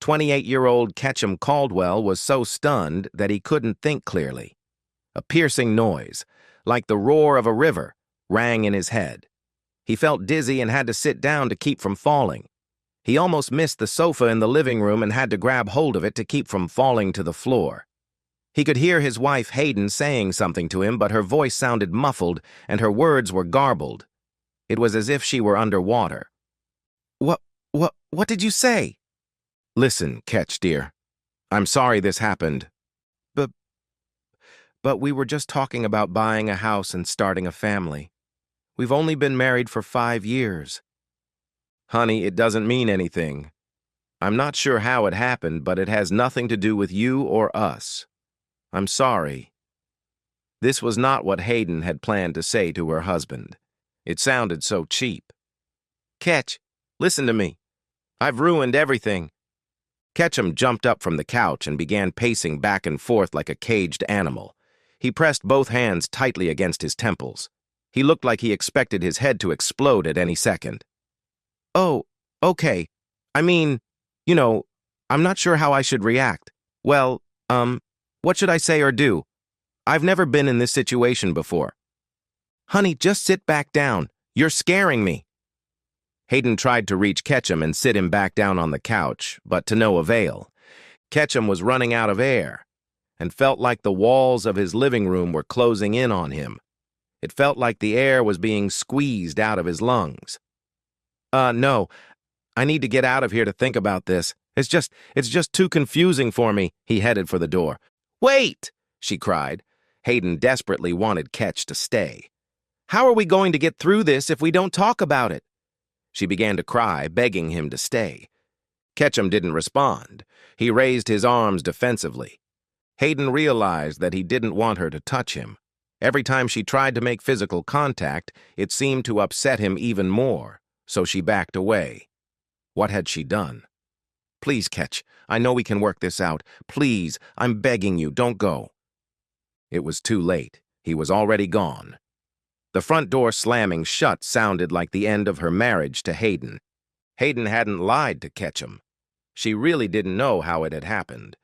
28-year-old Ketchum Caldwell was so stunned that he couldn't think clearly. A piercing noise, like the roar of a river, rang in his head. He felt dizzy and had to sit down to keep from falling. He almost missed the sofa in the living room and had to grab hold of it to keep from falling to the floor. He could hear his wife Hayden saying something to him, but her voice sounded muffled and her words were garbled. It was as if she were underwater. What did you say? Listen, Ketch, dear. I'm sorry this happened. But we were just talking about buying a house and starting a family. We've only been married for 5 years. Honey, it doesn't mean anything. I'm not sure how it happened, but it has nothing to do with you or us. I'm sorry. This was not what Hayden had planned to say to her husband. It sounded so cheap. Ketch, listen to me. I've ruined everything. Ketchum jumped up from the couch and began pacing back and forth like a caged animal. He pressed both hands tightly against his temples. He looked like he expected his head to explode at any second. Oh, okay. I mean, I'm not sure how I should react. Well, what should I say or do? I've never been in this situation before. Honey, just sit back down. You're scaring me. Hayden tried to reach Ketchum and sit him back down on the couch, but to no avail. Ketchum was running out of air and felt like the walls of his living room were closing in on him. It felt like the air was being squeezed out of his lungs. No, I need to get out of here to think about this. It's just too confusing for me. He headed for the door. Wait, she cried. Hayden desperately wanted Ketch to stay. How are we going to get through this if we don't talk about it? She began to cry, begging him to stay. Ketchum didn't respond. He raised his arms defensively. Hayden realized that he didn't want her to touch him. Every time she tried to make physical contact, it seemed to upset him even more, so she backed away. What had she done? Please, Ketch, I know we can work this out. Please, I'm begging you, don't go. It was too late. He was already gone. The front door slamming shut sounded like the end of her marriage to Hayden. Hayden hadn't lied to Ketchum. She really didn't know how it had happened.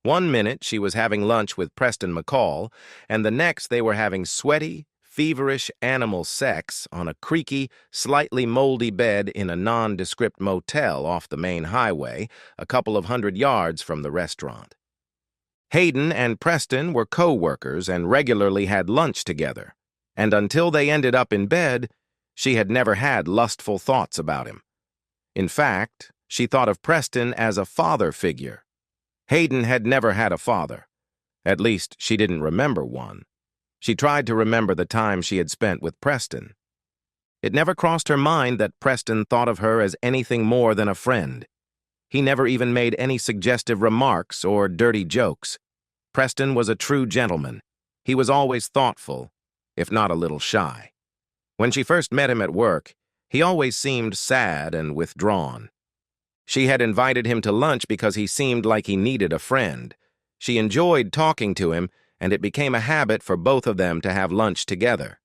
One minute she was having lunch with Preston McCall, and the next they were having sweaty, feverish animal sex on a creaky, slightly moldy bed in a nondescript motel off the main highway, a couple of 100 yards from the restaurant. Hayden and Preston were co-workers and regularly had lunch together, and until they ended up in bed, she had never had lustful thoughts about him. In fact, she thought of Preston as a father figure. Hayden had never had a father. At least, she didn't remember one. She tried to remember the time she had spent with Preston. It never crossed her mind that Preston thought of her as anything more than a friend. He never even made any suggestive remarks or dirty jokes. Preston was a true gentleman. He was always thoughtful, if not a little shy. When she first met him at work, he always seemed sad and withdrawn. She had invited him to lunch because he seemed like he needed a friend. She enjoyed talking to him, and it became a habit for both of them to have lunch together.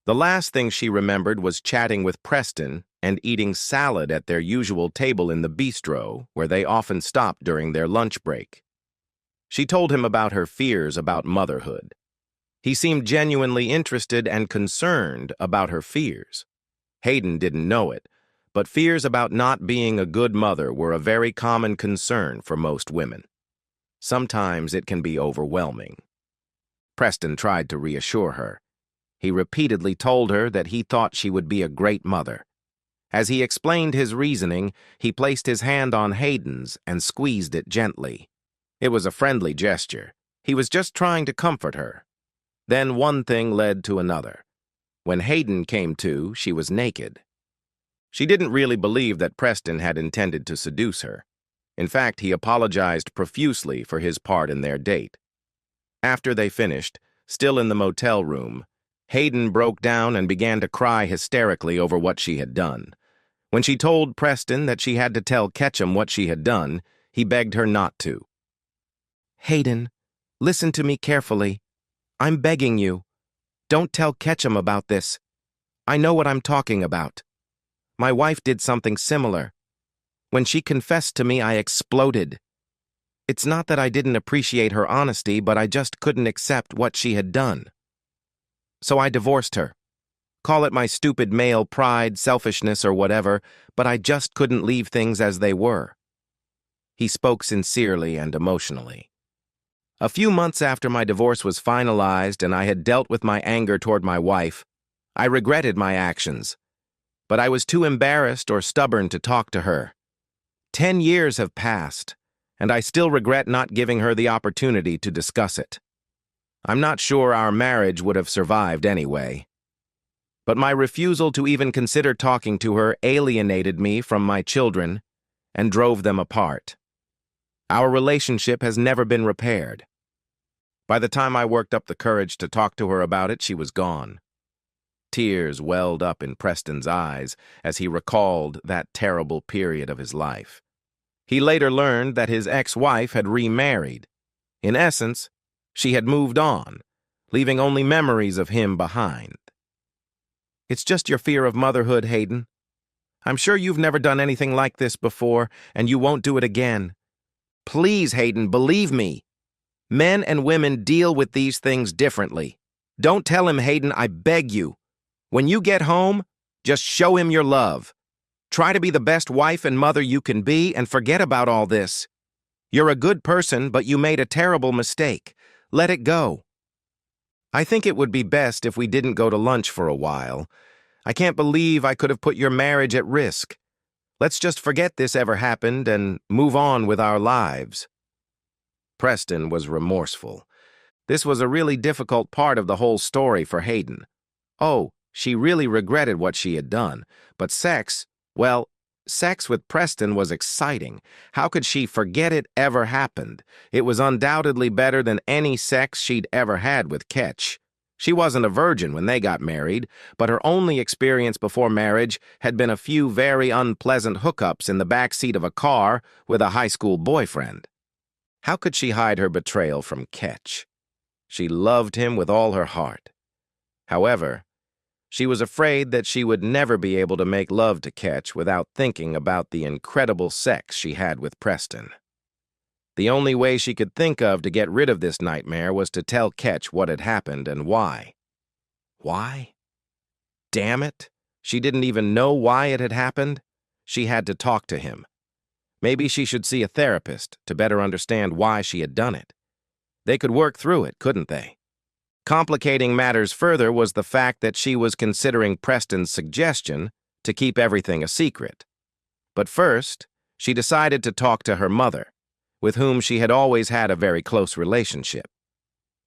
The last thing she remembered was chatting with Preston and eating salad at their usual table in the bistro, where they often stopped during their lunch break. She told him about her fears about motherhood. He seemed genuinely interested and concerned about her fears. Hayden didn't know it, but fears about not being a good mother were a very common concern for most women. Sometimes it can be overwhelming. Preston tried to reassure her. He repeatedly told her that he thought she would be a great mother. As he explained his reasoning, he placed his hand on Hayden's and squeezed it gently. It was a friendly gesture. He was just trying to comfort her. Then one thing led to another. When Hayden came to, she was naked. She didn't really believe that Preston had intended to seduce her. In fact, he apologized profusely for his part in their date. After they finished, still in the motel room, Hayden broke down and began to cry hysterically over what she had done. When she told Preston that she had to tell Ketchum what she had done, he begged her not to. Hayden, listen to me carefully. I'm begging you. Don't tell Ketchum about this. I know what I'm talking about. My wife did something similar. When she confessed to me, I exploded. It's not that I didn't appreciate her honesty, but I just couldn't accept what she had done. So I divorced her. Call it my stupid male pride, selfishness, or whatever, but I just couldn't leave things as they were. He spoke sincerely and emotionally. A few months after my divorce was finalized and I had dealt with my anger toward my wife, I regretted my actions, but I was too embarrassed or stubborn to talk to her. 10 years have passed, and I still regret not giving her the opportunity to discuss it. I'm not sure our marriage would have survived anyway. But my refusal to even consider talking to her alienated me from my children and drove them apart. Our relationship has never been repaired. By the time I worked up the courage to talk to her about it, she was gone. Tears welled up in Preston's eyes as he recalled that terrible period of his life. He later learned that his ex-wife had remarried. In essence, she had moved on, leaving only memories of him behind. It's just your fear of motherhood, Hayden. I'm sure you've never done anything like this before, and you won't do it again. Please, Hayden, believe me. Men and women deal with these things differently. Don't tell him, Hayden, I beg you. When you get home, just show him your love. Try to be the best wife and mother you can be and forget about all this. You're a good person, but you made a terrible mistake. Let it go. I think it would be best if we didn't go to lunch for a while. I can't believe I could have put your marriage at risk. Let's just forget this ever happened and move on with our lives. Preston was remorseful. This was a really difficult part of the whole story for Hayden. Oh, she really regretted what she had done, but sex with Preston was exciting. How could she forget it ever happened? It was undoubtedly better than any sex she'd ever had with Ketch. She wasn't a virgin when they got married, but her only experience before marriage had been a few very unpleasant hookups in the back seat of a car with a high school boyfriend. How could she hide her betrayal from Ketch? She loved him with all her heart. However, she was afraid that she would never be able to make love to Ketch without thinking about the incredible sex she had with Preston. The only way she could think of to get rid of this nightmare was to tell Ketch what had happened and why. Why? Damn it! She didn't even know why it had happened. She had to talk to him. Maybe she should see a therapist to better understand why she had done it. They could work through it, couldn't they? Complicating matters further was the fact that she was considering Preston's suggestion to keep everything a secret. But first, she decided to talk to her mother, with whom she had always had a very close relationship.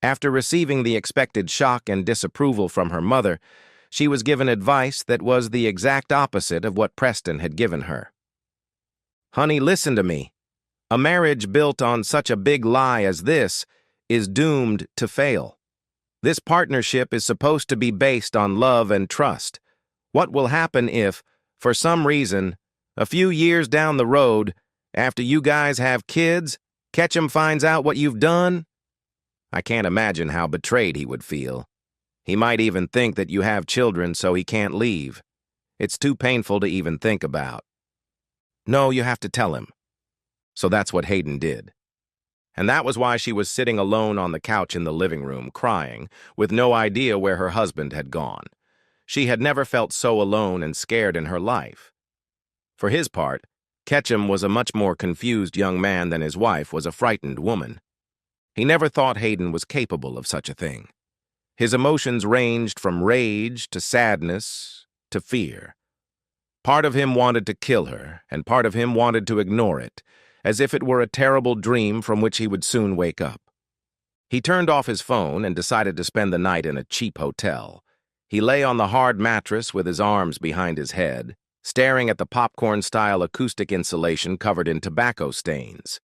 After receiving the expected shock and disapproval from her mother, she was given advice that was the exact opposite of what Preston had given her. Honey, listen to me. A marriage built on such a big lie as this is doomed to fail. This partnership is supposed to be based on love and trust. What will happen if, for some reason, a few years down the road, after you guys have kids, Ketchum finds out what you've done? I can't imagine how betrayed he would feel. He might even think that you have children so he can't leave. It's too painful to even think about. No, you have to tell him. So that's what Hayden did. And that was why she was sitting alone on the couch in the living room, crying, with no idea where her husband had gone. She had never felt so alone and scared in her life. For his part, Ketchum was a much more confused young man than his wife was a frightened woman. He never thought Hayden was capable of such a thing. His emotions ranged from rage to sadness to fear. Part of him wanted to kill her, and part of him wanted to ignore it, as if it were a terrible dream from which he would soon wake up. He turned off his phone and decided to spend the night in a cheap hotel. He lay on the hard mattress with his arms behind his head, staring at the popcorn-style acoustic insulation covered in tobacco stains.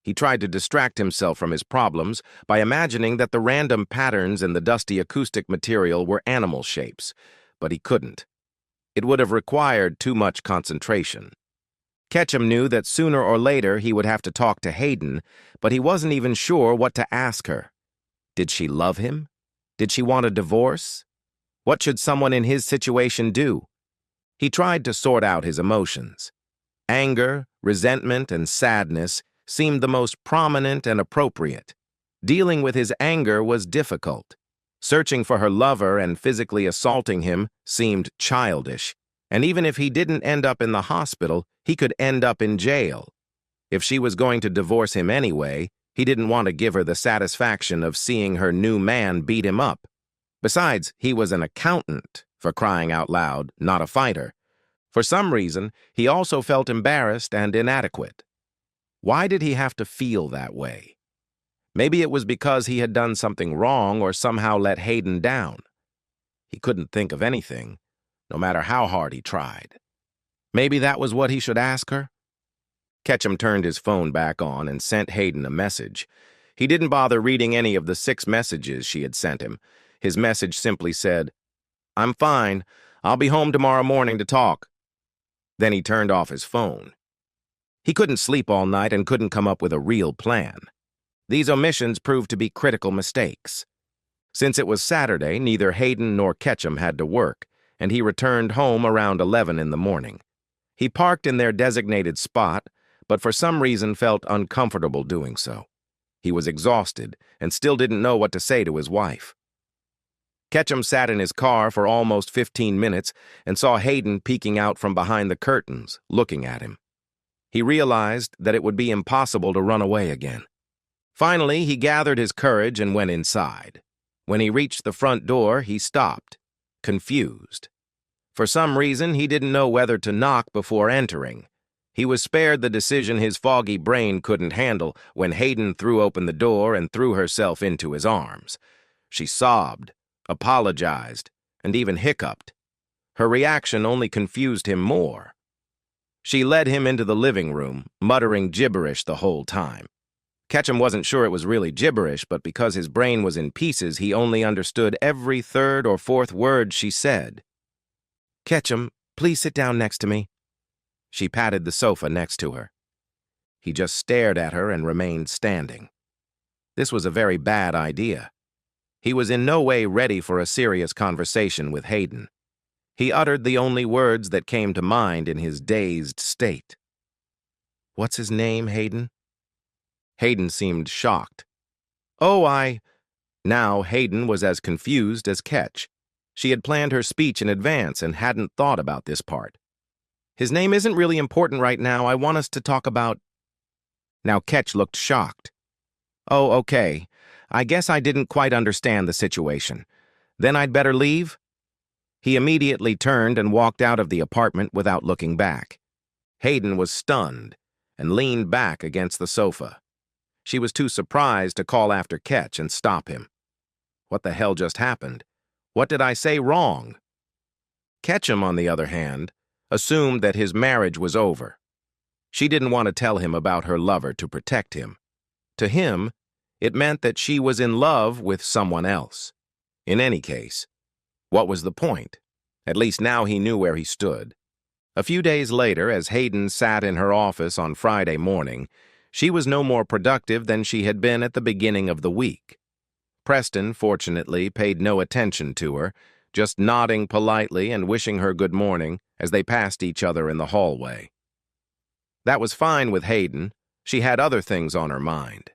He tried to distract himself from his problems by imagining that the random patterns in the dusty acoustic material were animal shapes, but he couldn't. It would have required too much concentration. Ketchum knew that sooner or later he would have to talk to Hayden, but he wasn't even sure what to ask her. Did she love him? Did she want a divorce? What should someone in his situation do? He tried to sort out his emotions. Anger, resentment, and sadness seemed the most prominent and appropriate. Dealing with his anger was difficult. Searching for her lover and physically assaulting him seemed childish. And even if he didn't end up in the hospital, he could end up in jail. If she was going to divorce him anyway, he didn't want to give her the satisfaction of seeing her new man beat him up. Besides, he was an accountant, for crying out loud, not a fighter. For some reason, he also felt embarrassed and inadequate. Why did he have to feel that way? Maybe it was because he had done something wrong or somehow let Hayden down. He couldn't think of anything, no matter how hard he tried. Maybe that was what he should ask her? Ketchum turned his phone back on and sent Hayden a message. He didn't bother reading any of the 6 messages she had sent him. His message simply said, "I'm fine. I'll be home tomorrow morning to talk." Then he turned off his phone. He couldn't sleep all night and couldn't come up with a real plan. These omissions proved to be critical mistakes. Since it was Saturday, neither Hayden nor Ketchum had to work, and he returned home around 11 in the morning. He parked in their designated spot, but for some reason felt uncomfortable doing so. He was exhausted and still didn't know what to say to his wife. Ketchum sat in his car for almost 15 minutes and saw Hayden peeking out from behind the curtains, looking at him. He realized that it would be impossible to run away again. Finally, he gathered his courage and went inside. When he reached the front door, he stopped, confused. For some reason, he didn't know whether to knock before entering. He was spared the decision his foggy brain couldn't handle when Hayden threw open the door and threw herself into his arms. She sobbed, apologized, and even hiccuped. Her reaction only confused him more. She led him into the living room, muttering gibberish the whole time. Ketchum wasn't sure it was really gibberish, but because his brain was in pieces, he only understood every 3rd or 4th word she said. "Ketchum, please sit down next to me." She patted the sofa next to her. He just stared at her and remained standing. This was a very bad idea. He was in no way ready for a serious conversation with Hayden. He uttered the only words that came to mind in his dazed state. "What's his name, Hayden?" Hayden seemed shocked. Now Hayden was as confused as Ketch. She had planned her speech in advance and hadn't thought about this part. "His name isn't really important right now. I want us to talk about—" Now Ketch looked shocked. "Oh, okay. I guess I didn't quite understand the situation. Then I'd better leave?" He immediately turned and walked out of the apartment without looking back. Hayden was stunned and leaned back against the sofa. She was too surprised to call after Ketch and stop him. What the hell just happened? What did I say wrong? Ketchum, on the other hand, assumed that his marriage was over. She didn't want to tell him about her lover to protect him. To him, it meant that she was in love with someone else. In any case, what was the point? At least now he knew where he stood. A few days later, as Hayden sat in her office on Friday morning, she was no more productive than she had been at the beginning of the week. Preston, fortunately, paid no attention to her, just nodding politely and wishing her good morning as they passed each other in the hallway. That was fine with Hayden. She had other things on her mind.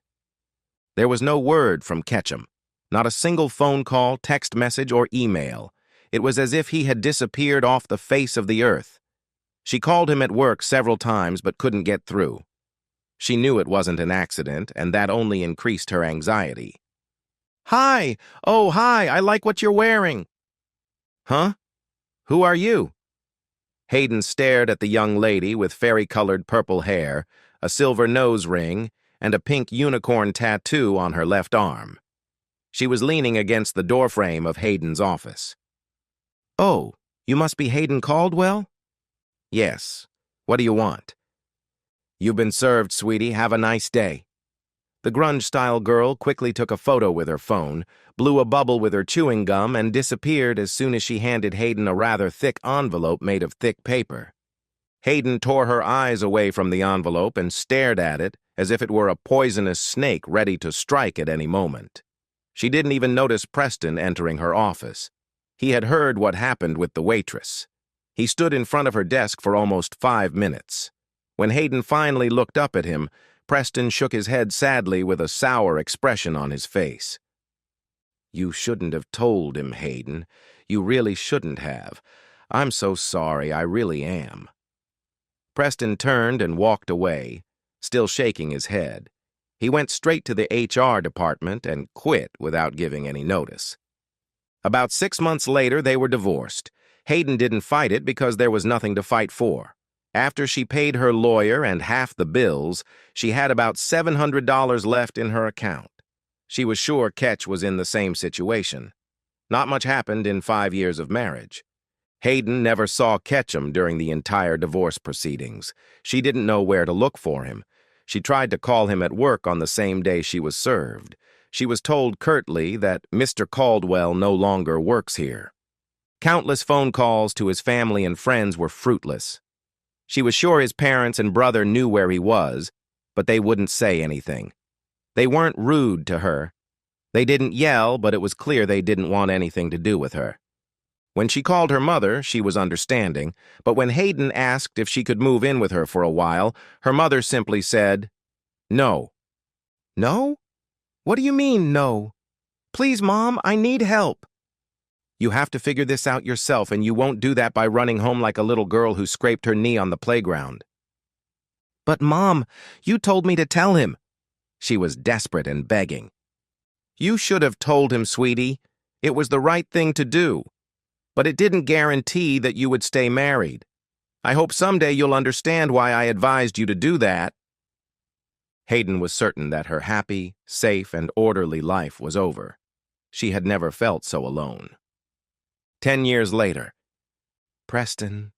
There was no word from Ketchum, not a single phone call, text message, or email. It was as if he had disappeared off the face of the earth. She called him at work several times but couldn't get through. She knew it wasn't an accident, and that only increased her anxiety. "Hi! Oh, hi! I like what you're wearing." "Huh? Who are you?" Hayden stared at the young lady with fairy-colored purple hair, a silver nose ring, and a pink unicorn tattoo on her left arm. She was leaning against the doorframe of Hayden's office. "Oh, you must be Hayden Caldwell?" "Yes. What do you want?" "You've been served, sweetie. Have a nice day." The grunge-style girl quickly took a photo with her phone, blew a bubble with her chewing gum, and disappeared as soon as she handed Hayden a rather thick envelope made of thick paper. Hayden tore her eyes away from the envelope and stared at it as if it were a poisonous snake ready to strike at any moment. She didn't even notice Preston entering her office. He had heard what happened with the waitress. He stood in front of her desk for almost 5 minutes. When Hayden finally looked up at him, Preston shook his head sadly with a sour expression on his face. "You shouldn't have told him, Hayden. You really shouldn't have. I'm so sorry, I really am." Preston turned and walked away, still shaking his head. He went straight to the HR department and quit without giving any notice. About 6 months later, they were divorced. Hayden didn't fight it because there was nothing to fight for. After she paid her lawyer and half the bills, she had about $700 left in her account. She was sure Ketch was in the same situation. Not much happened in 5 years of marriage. Hayden never saw Ketchum during the entire divorce proceedings. She didn't know where to look for him. She tried to call him at work on the same day she was served. She was told curtly that Mr. Caldwell no longer works here. Countless phone calls to his family and friends were fruitless. She was sure his parents and brother knew where he was, but they wouldn't say anything. They weren't rude to her. They didn't yell, but it was clear they didn't want anything to do with her. When she called her mother, she was understanding, but when Hayden asked if she could move in with her for a while, her mother simply said, "No." "No? What do you mean, no? Please, Mom, I need help." "You have to figure this out yourself, and you won't do that by running home like a little girl who scraped her knee on the playground." "But, Mom, you told me to tell him." She was desperate and begging. "You should have told him, sweetie. It was the right thing to do. But it didn't guarantee that you would stay married. I hope someday you'll understand why I advised you to do that." Hayden was certain that her happy, safe, and orderly life was over. She had never felt so alone. 10 years later. "Preston,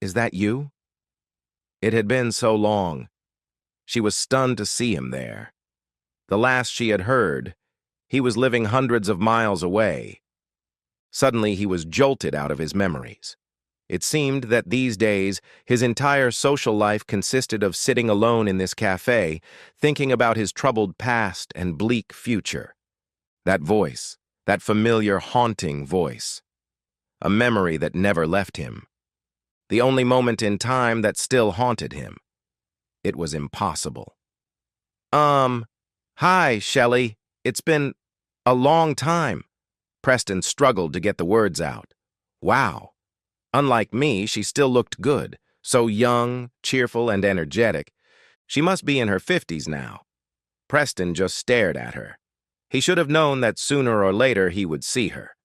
is that you?" It had been so long. She was stunned to see him there. The last she had heard, he was living hundreds of miles away. Suddenly, he was jolted out of his memories. It seemed that these days, his entire social life consisted of sitting alone in this cafe, thinking about his troubled past and bleak future. That voice, that familiar, haunting voice. A memory that never left him. The only moment in time that still haunted him. It was impossible. Hi, Shelley. It's been a long time." Preston struggled to get the words out. Wow. Unlike me, she still looked good, so young, cheerful, and energetic. She must be in her 50s now. Preston just stared at her. He should have known that sooner or later he would see her.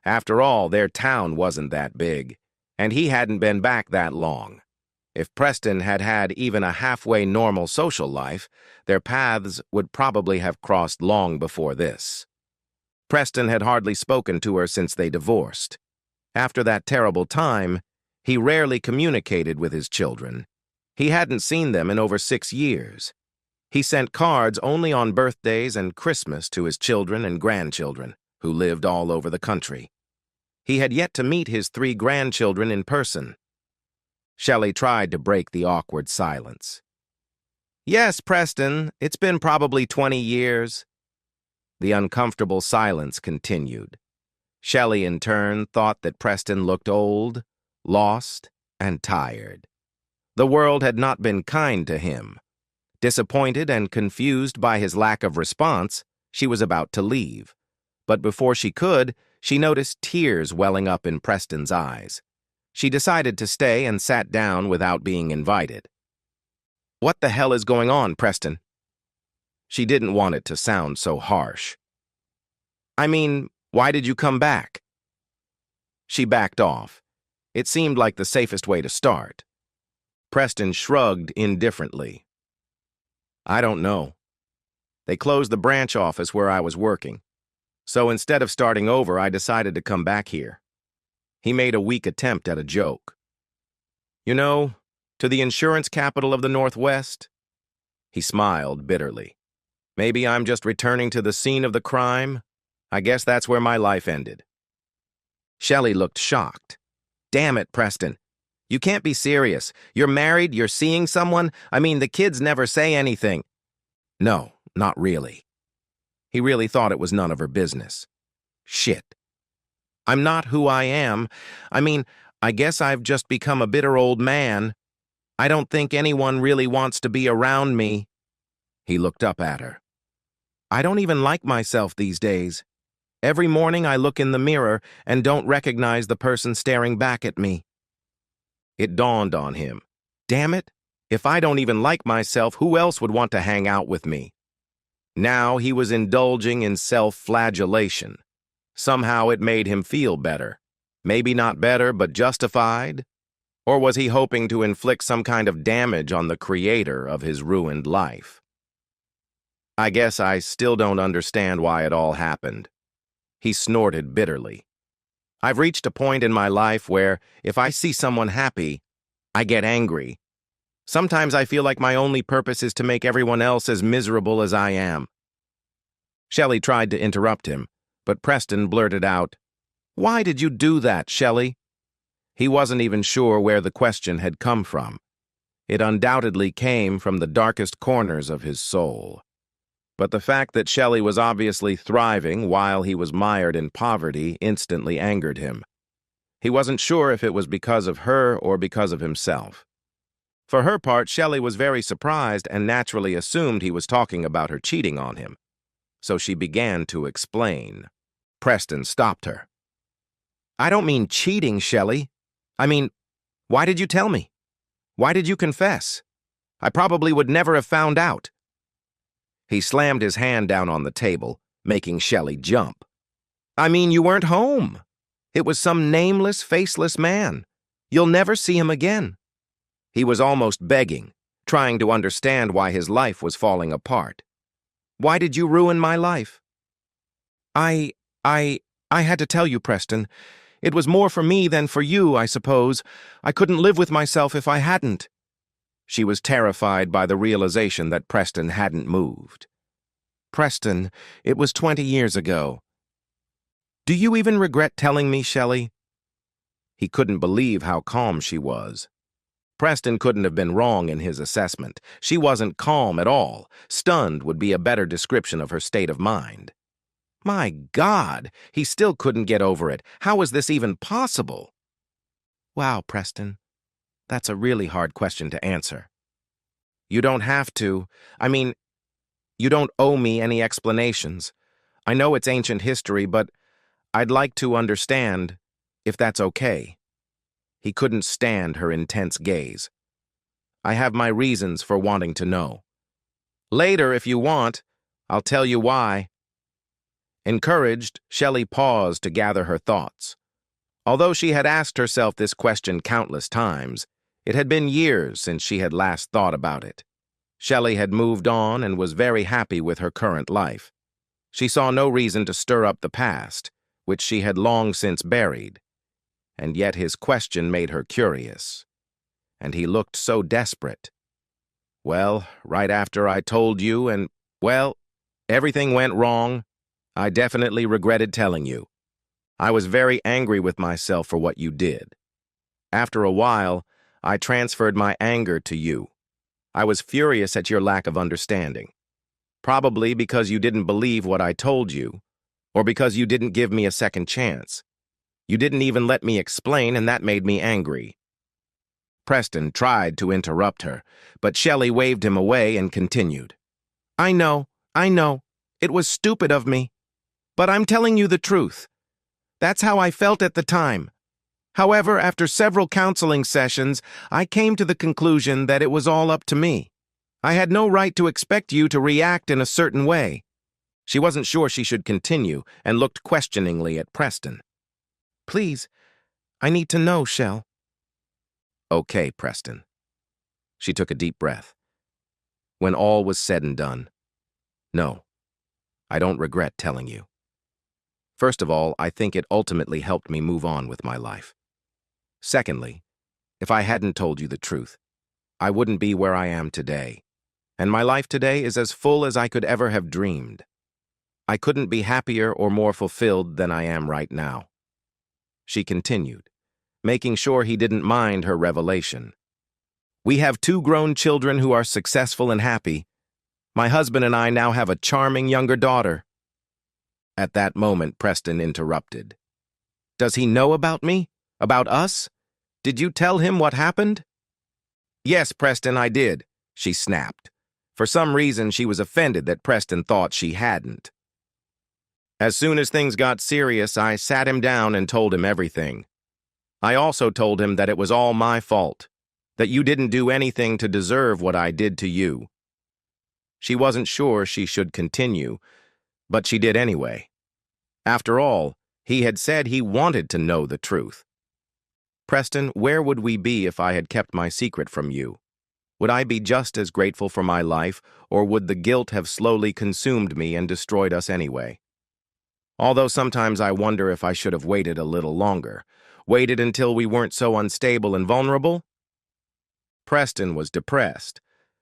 After all, their town wasn't that big, and he hadn't been back that long. If Preston had had even a halfway normal social life, their paths would probably have crossed long before this. Preston had hardly spoken to her since they divorced. After that terrible time, he rarely communicated with his children. He hadn't seen them in over 6 years. He sent cards only on birthdays and Christmas to his children and grandchildren, who lived all over the country. He had yet to meet his 3 grandchildren in person. Shelley tried to break the awkward silence. "Yes, Preston, it's been probably 20 years. The uncomfortable silence continued. Shelley, in turn, thought that Preston looked old, lost, and tired. The world had not been kind to him. Disappointed and confused by his lack of response, she was about to leave. But before she could, she noticed tears welling up in Preston's eyes. She decided to stay and sat down without being invited. "What the hell is going on, Preston?" She didn't want it to sound so harsh. "I mean, why did you come back?" She backed off. It seemed like the safest way to start. Preston shrugged indifferently. "I don't know. They closed the branch office where I was working. So instead of starting over, I decided to come back here." He made a weak attempt at a joke. "You know, to the insurance capital of the Northwest?" He smiled bitterly. "Maybe I'm just returning to the scene of the crime? I guess that's where my life ended." Shelley looked shocked. "Damn it, Preston. You can't be serious. You're married, you're seeing someone? I mean, the kids never say anything." "No, not really." He really thought it was none of her business. "Shit. I'm not who I am. I mean, I guess I've just become a bitter old man." I don't think anyone really wants to be around me. He looked up at her. I don't even like myself these days. Every morning I look in the mirror and don't recognize the person staring back at me. It dawned on him. Damn it, if I don't even like myself, who else would want to hang out with me? Now he was indulging in self-flagellation. Somehow it made him feel better. Maybe not better, but justified? Or was he hoping to inflict some kind of damage on the creator of his ruined life? I guess I still don't understand why it all happened. He snorted bitterly. I've reached a point in my life where, if I see someone happy, I get angry. Sometimes I feel like my only purpose is to make everyone else as miserable as I am. Shelley tried to interrupt him, but Preston blurted out, "Why did you do that, Shelley?" He wasn't even sure where the question had come from. It undoubtedly came from the darkest corners of his soul. But the fact that Shelley was obviously thriving while he was mired in poverty instantly angered him. He wasn't sure if it was because of her or because of himself. For her part, Shelley was very surprised and naturally assumed he was talking about her cheating on him. So she began to explain. Preston stopped her. I don't mean cheating, Shelley. I mean, why did you tell me? Why did you confess? I probably would never have found out. He slammed his hand down on the table, making Shelley jump. I mean, you weren't home. It was some nameless, faceless man. You'll never see him again. He was almost begging, trying to understand why his life was falling apart. Why did you ruin my life? I had to tell you, Preston. It was more for me than for you, I suppose. I couldn't live with myself if I hadn't. She was terrified by the realization that Preston hadn't moved. Preston, it was 20 years ago. Do you even regret telling me, Shelley? He couldn't believe how calm she was. Preston couldn't have been wrong in his assessment. She wasn't calm at all. Stunned would be a better description of her state of mind. My God, he still couldn't get over it. How was this even possible? Wow, Preston. That's a really hard question to answer. You don't have to. I mean, you don't owe me any explanations. I know it's ancient history, but I'd like to understand, if that's okay. He couldn't stand her intense gaze. I have my reasons for wanting to know. Later, if you want, I'll tell you why. Encouraged, Shelley paused to gather her thoughts. Although she had asked herself this question countless times, it had been years since she had last thought about it. Shelley had moved on and was very happy with her current life. She saw no reason to stir up the past, which she had long since buried. And yet his question made her curious. And he looked so desperate. Well, right after I told you and, well, everything went wrong. I definitely regretted telling you. I was very angry with myself for what you did. After a while, I transferred my anger to you. I was furious at your lack of understanding. Probably because you didn't believe what I told you, or because you didn't give me a second chance. You didn't even let me explain, and that made me angry. Preston tried to interrupt her, but Shelley waved him away and continued. I know. It was stupid of me. But I'm telling you the truth. That's how I felt at the time. However, after several counseling sessions, I came to the conclusion that it was all up to me. I had no right to expect you to react in a certain way. She wasn't sure she should continue and looked questioningly at Preston. Please, I need to know, Shell. Okay, Preston. She took a deep breath. When all was said and done, no, I don't regret telling you. First of all, I think it ultimately helped me move on with my life. Secondly, if I hadn't told you the truth, I wouldn't be where I am today, and my life today is as full as I could ever have dreamed. I couldn't be happier or more fulfilled than I am right now. She continued, making sure he didn't mind her revelation. We have 2 grown children who are successful and happy. My husband and I now have a charming younger daughter. At that moment, Preston interrupted. Does he know about me? About us? Did you tell him what happened? Yes, Preston, I did, she snapped. For some reason, she was offended that Preston thought she hadn't. As soon as things got serious, I sat him down and told him everything. I also told him that it was all my fault, that you didn't do anything to deserve what I did to you. She wasn't sure she should continue, but she did anyway. After all, he had said he wanted to know the truth. Preston, where would we be if I had kept my secret from you? Would I be just as grateful for my life, or would the guilt have slowly consumed me and destroyed us anyway? Although sometimes I wonder if I should have waited a little longer, waited until we weren't so unstable and vulnerable. Preston was depressed.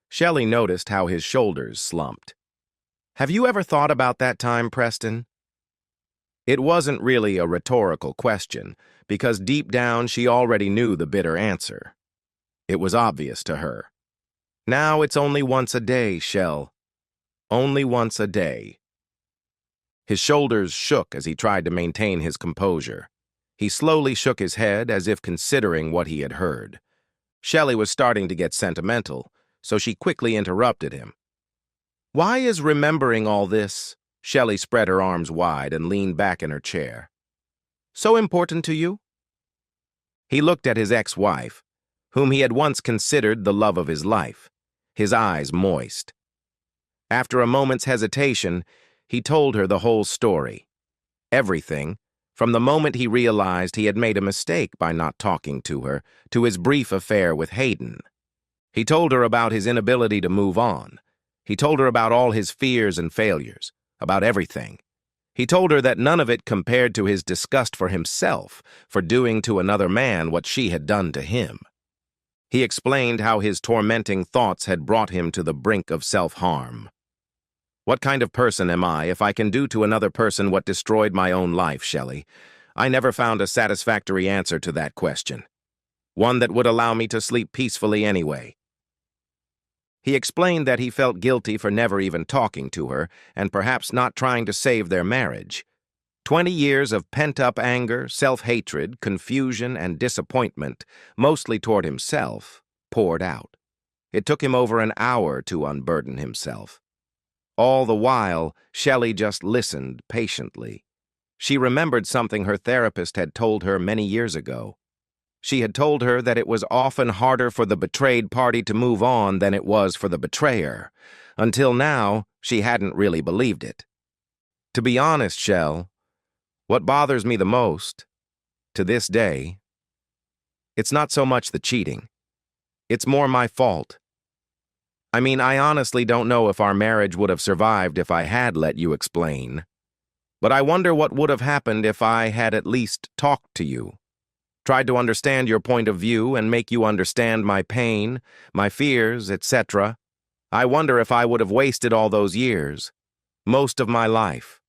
Shelley noticed how his shoulders slumped. Have you ever thought about that time, Preston? It wasn't really a rhetorical question, because deep down she already knew the bitter answer. It was obvious to her. Now it's only once a day, Shell. Only once a day. His shoulders shook as he tried to maintain his composure. He slowly shook his head as if considering what he had heard. Shelley was starting to get sentimental, so she quickly interrupted him. Why is remembering all this? Shelley spread her arms wide and leaned back in her chair. So important to you? He looked at his ex-wife, whom he had once considered the love of his life, his eyes moist. After a moment's hesitation, he told her the whole story. Everything, from the moment he realized he had made a mistake by not talking to her, to his brief affair with Hayden. He told her about his inability to move on. He told her about all his fears and failures, about everything. He told her that none of it compared to his disgust for himself for doing to another man what she had done to him. He explained how his tormenting thoughts had brought him to the brink of self-harm. What kind of person am I if I can do to another person what destroyed my own life, Shelley? I never found a satisfactory answer to that question. One that would allow me to sleep peacefully anyway. He explained that he felt guilty for never even talking to her and perhaps not trying to save their marriage. 20 years of pent-up anger, self-hatred, confusion, and disappointment, mostly toward himself, poured out. It took him over an hour to unburden himself. All the while, Shelley just listened patiently. She remembered something her therapist had told her many years ago. She had told her that it was often harder for the betrayed party to move on than it was for the betrayer. Until now, she hadn't really believed it. To be honest, Shell, what bothers me the most, to this day, it's not so much the cheating. It's more my fault. I mean, I honestly don't know if our marriage would have survived if I had let you explain. But I wonder what would have happened if I had at least talked to you. Tried to understand your point of view and make you understand my pain, my fears, etc. I wonder if I would have wasted all those years, most of my life.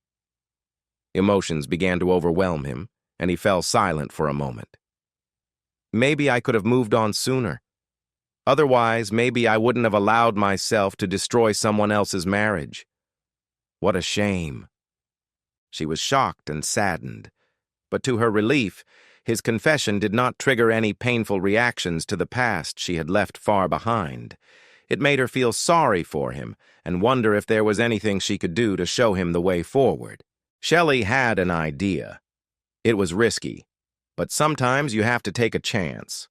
Emotions began to overwhelm him, and he fell silent for a moment. Maybe I could have moved on sooner. Otherwise, maybe I wouldn't have allowed myself to destroy someone else's marriage. What a shame. She was shocked and saddened, but to her relief, his confession did not trigger any painful reactions to the past she had left far behind. It made her feel sorry for him and wonder if there was anything she could do to show him the way forward. Shelley had an idea. It was risky, but sometimes you have to take a chance.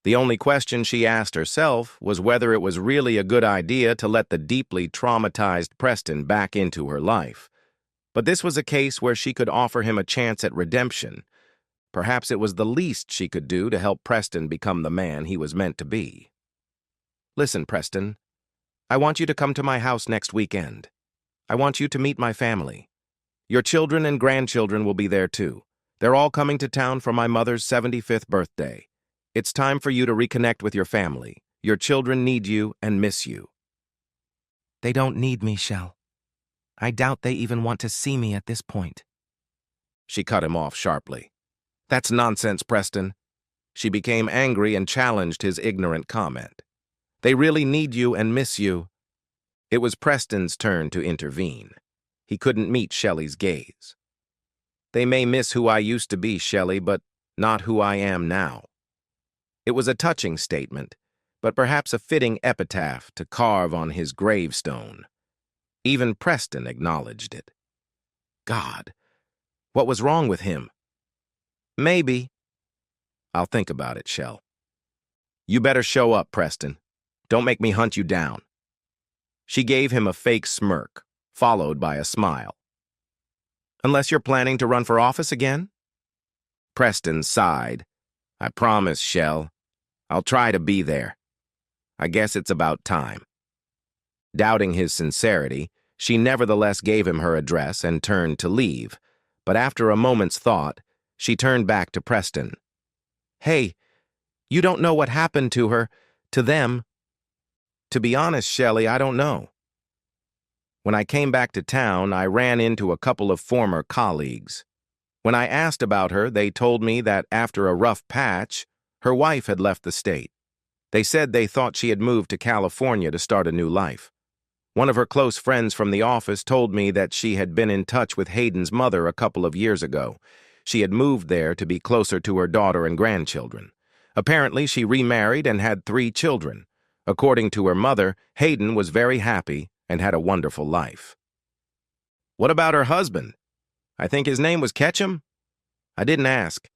The only question she asked herself was whether it was really a good idea to let the deeply traumatized Preston back into her life. But this was a case where she could offer him a chance at redemption. Perhaps it was the least she could do to help Preston become the man he was meant to be. Listen, Preston, I want you to come to my house next weekend. I want you to meet my family. Your children and grandchildren will be there too. They're all coming to town for my mother's 75th birthday. It's time for you to reconnect with your family. Your children need you and miss you. They don't need me, Shell. I doubt they even want to see me at this point. She cut him off sharply. That's nonsense, Preston. She became angry and challenged his ignorant comment. They really need you and miss you. It was Preston's turn to intervene. He couldn't meet Shelley's gaze. They may miss who I used to be, Shelley, but not who I am now. It was a touching statement, but perhaps a fitting epitaph to carve on his gravestone. Even Preston acknowledged it. God, what was wrong with him? Maybe. I'll think about it, Shell. You better show up, Preston. Don't make me hunt you down. She gave him a fake smirk, followed by a smile. Unless you're planning to run for office again? Preston sighed. I promise, Shell. I'll try to be there. I guess it's about time. Doubting his sincerity, she nevertheless gave him her address and turned to leave, but after a moment's thought, she turned back to Preston. Hey, you don't know what happened to her, to them. To be honest, Shelley, I don't know. When I came back to town, I ran into a couple of former colleagues. When I asked about her, they told me that after a rough patch, her wife had left the state. They said they thought she had moved to California to start a new life. One of her close friends from the office told me that she had been in touch with Hayden's mother a couple of years ago. She had moved there to be closer to her daughter and grandchildren. Apparently, she remarried and had 3 children. According to her mother, Hayden was very happy and had a wonderful life. What about her husband? I think his name was Ketchum? I didn't ask.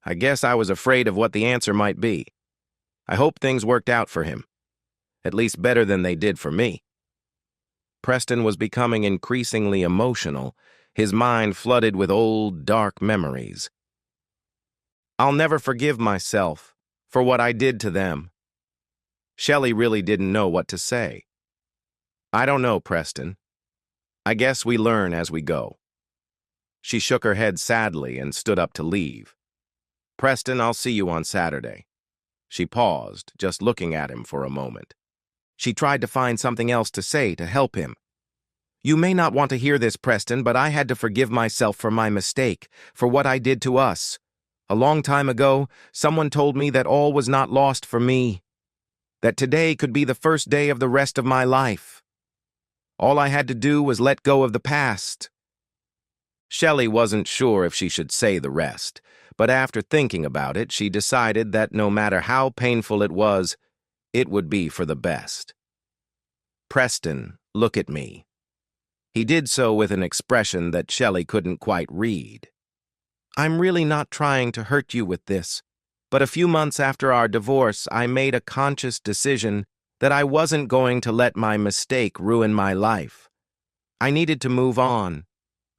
I guess I was afraid of what the answer might be. I hope things worked out for him. At least better than they did for me. Preston was becoming increasingly emotional, his mind flooded with old, dark memories. I'll never forgive myself for what I did to them. Shelley really didn't know what to say. I don't know, Preston. I guess we learn as we go. She shook her head sadly and stood up to leave. Preston, I'll see you on Saturday. She paused, just looking at him for a moment. She tried to find something else to say to help him. You may not want to hear this, Preston, but I had to forgive myself for my mistake, for what I did to us. A long time ago, someone told me that all was not lost for me, that today could be the first day of the rest of my life. All I had to do was let go of the past. Shelley wasn't sure if she should say the rest, but after thinking about it, she decided that no matter how painful it would be for the best. Preston, look at me. He did so with an expression that Shelley couldn't quite read. I'm really not trying to hurt you with this, but a few months after our divorce, I made a conscious decision that I wasn't going to let my mistake ruin my life. I needed to move on.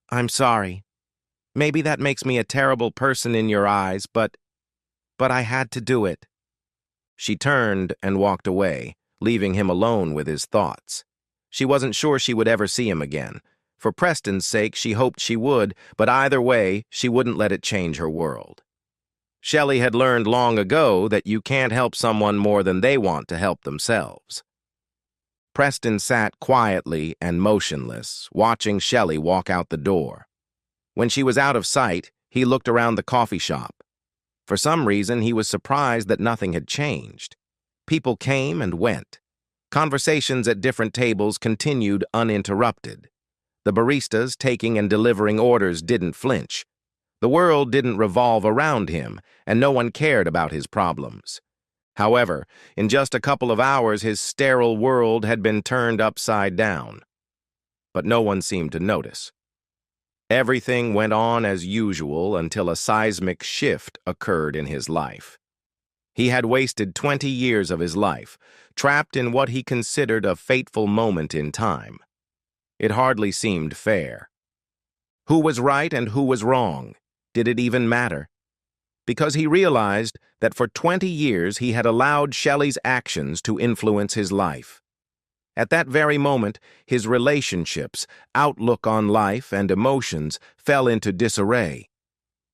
I'm sorry. Maybe that makes me a terrible person in your eyes, but I had to do it. She turned and walked away, leaving him alone with his thoughts. She wasn't sure she would ever see him again. For Preston's sake, she hoped she would, but either way, she wouldn't let it change her world. Shelley had learned long ago that you can't help someone more than they want to help themselves. Preston sat quietly and motionless, watching Shelley walk out the door. When she was out of sight, he looked around the coffee shop. For some reason, he was surprised that nothing had changed. People came and went. Conversations at different tables continued uninterrupted. The baristas taking and delivering orders didn't flinch. The world didn't revolve around him, and no one cared about his problems. However, in just a couple of hours, his sterile world had been turned upside down. But no one seemed to notice. Everything went on as usual until a seismic shift occurred in his life. He had wasted 20 years of his life, trapped in what he considered a fateful moment in time. It hardly seemed fair. Who was right and who was wrong? Did it even matter? Because he realized that for 20 years he had allowed Shelley's actions to influence his life. At that very moment, his relationships, outlook on life, and emotions fell into disarray.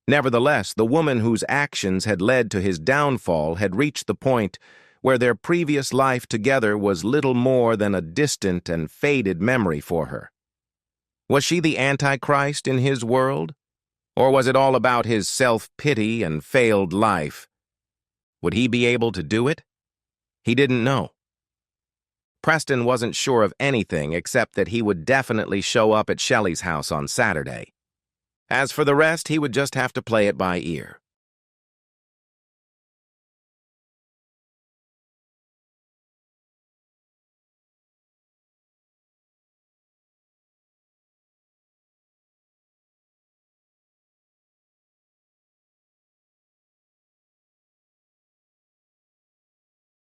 Nevertheless, the woman whose actions had led to his downfall had reached the point where their previous life together was little more than a distant and faded memory for her. Was she the Antichrist in his world? Or was it all about his self-pity and failed life? Would he be able to do it? He didn't know. Preston wasn't sure of anything except that he would definitely show up at Shelley's house on Saturday. As for the rest, he would just have to play it by ear.